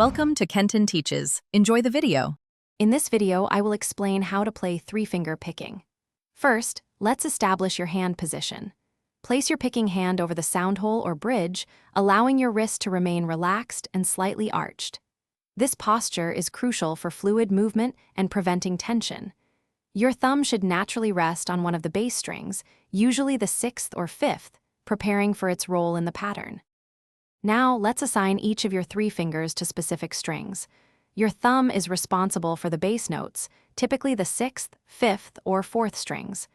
Welcome to Kenton Teaches. Enjoy the video. In this video, I will explain how to play three-finger picking. First, let's establish your hand position. Place your picking hand over the sound hole or bridge, allowing your wrist to remain relaxed and slightly arched. This posture is crucial for fluid movement and preventing tension. Your thumb should naturally rest on one of the bass strings, usually the 6th or 5th, preparing for its role in the pattern. Now, let's assign each of your three fingers to specific strings. Your thumb is responsible for the bass notes, typically the 6th, 5th, or 4th strings.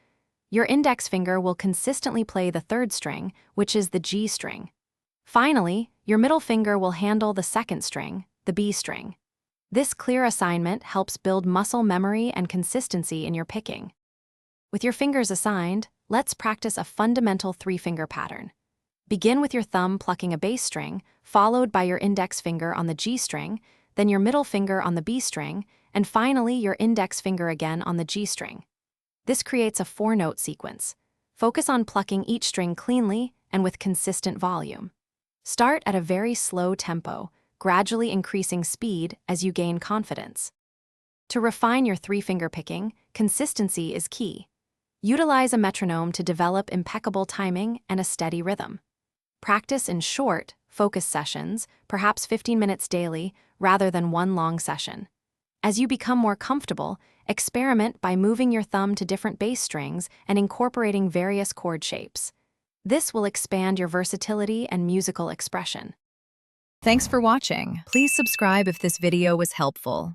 Your index finger will consistently play the 3rd string, which is the G string. Finally, your middle finger will handle the 2nd string, the B string. This clear assignment helps build muscle memory and consistency in your picking. With your fingers assigned, let's practice a fundamental three-finger pattern. Begin with your thumb plucking a bass string, followed by your index finger on the G string, then your middle finger on the B string, and finally your index finger again on the G string. This creates a 4-note sequence. Focus on plucking each string cleanly and with consistent volume. Start at a very slow tempo, gradually increasing speed as you gain confidence. To refine your three-finger picking, consistency is key. Utilize a metronome to develop impeccable timing and a steady rhythm. Practice in short, focused sessions, perhaps 15 minutes daily, rather than one long session. As you become more comfortable, experiment by moving your thumb to different bass strings and incorporating various chord shapes. This will expand your versatility and musical expression. Thanks for watching. Please subscribe if this video was helpful.